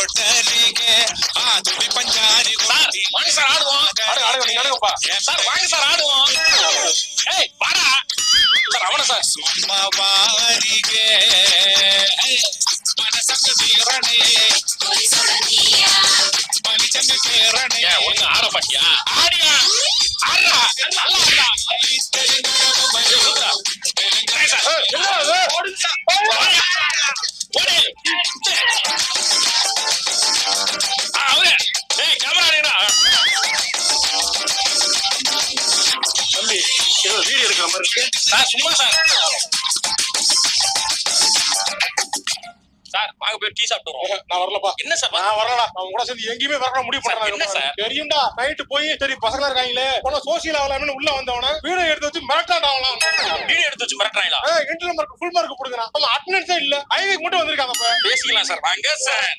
ஒட்டலிகே ஆதுடி பஞ்சாரி வாங்க சார் ஆடுவோம். சார் வாங்க சார் ஆடுவோம். ஏய் வாடா சார். அவன சார் சும்மா வாரிகே மனசங்க வீரணே மலிச்சங்க கேரணே ஒழுங்கு ஆட பாட்டியா? ஆடியா ஆடுறா. நல்லா ஆடுறா. வீடியோ எடுக்கிற மாதிரி இருக்கு சார். சும்மா சார். சார் வாங்க போய் டீ சாப்பிட்டு வருவோம். நான் வரலப்பா. என்ன சார்? நான் வரலடா. நான் கூட சேர்ந்து எங்கேயுமே வரணும் முடிவு பண்றேன். என்ன சார்? தெரியும்டா. நைட்டு போய் சரி பசங்களா இருக்காங்களே போன சோசியல் ஆகலாம்னு உள்ள வந்தவன வீடியோ எடுத்து வச்சு மிரட்டாடாவலாம். வீடியோ எடுத்து வச்சு மிரட்டாங்களா? இன்டர்னல் மார்க் ஃபுல் மார்க் கொடுங்கறான். நம்ம அட்டெண்டன்ஸே இல்ல. ஐவிக்கு மட்டும் வந்திருக்காங்க. பேசிக்கலாம் சார். வாங்க சார்.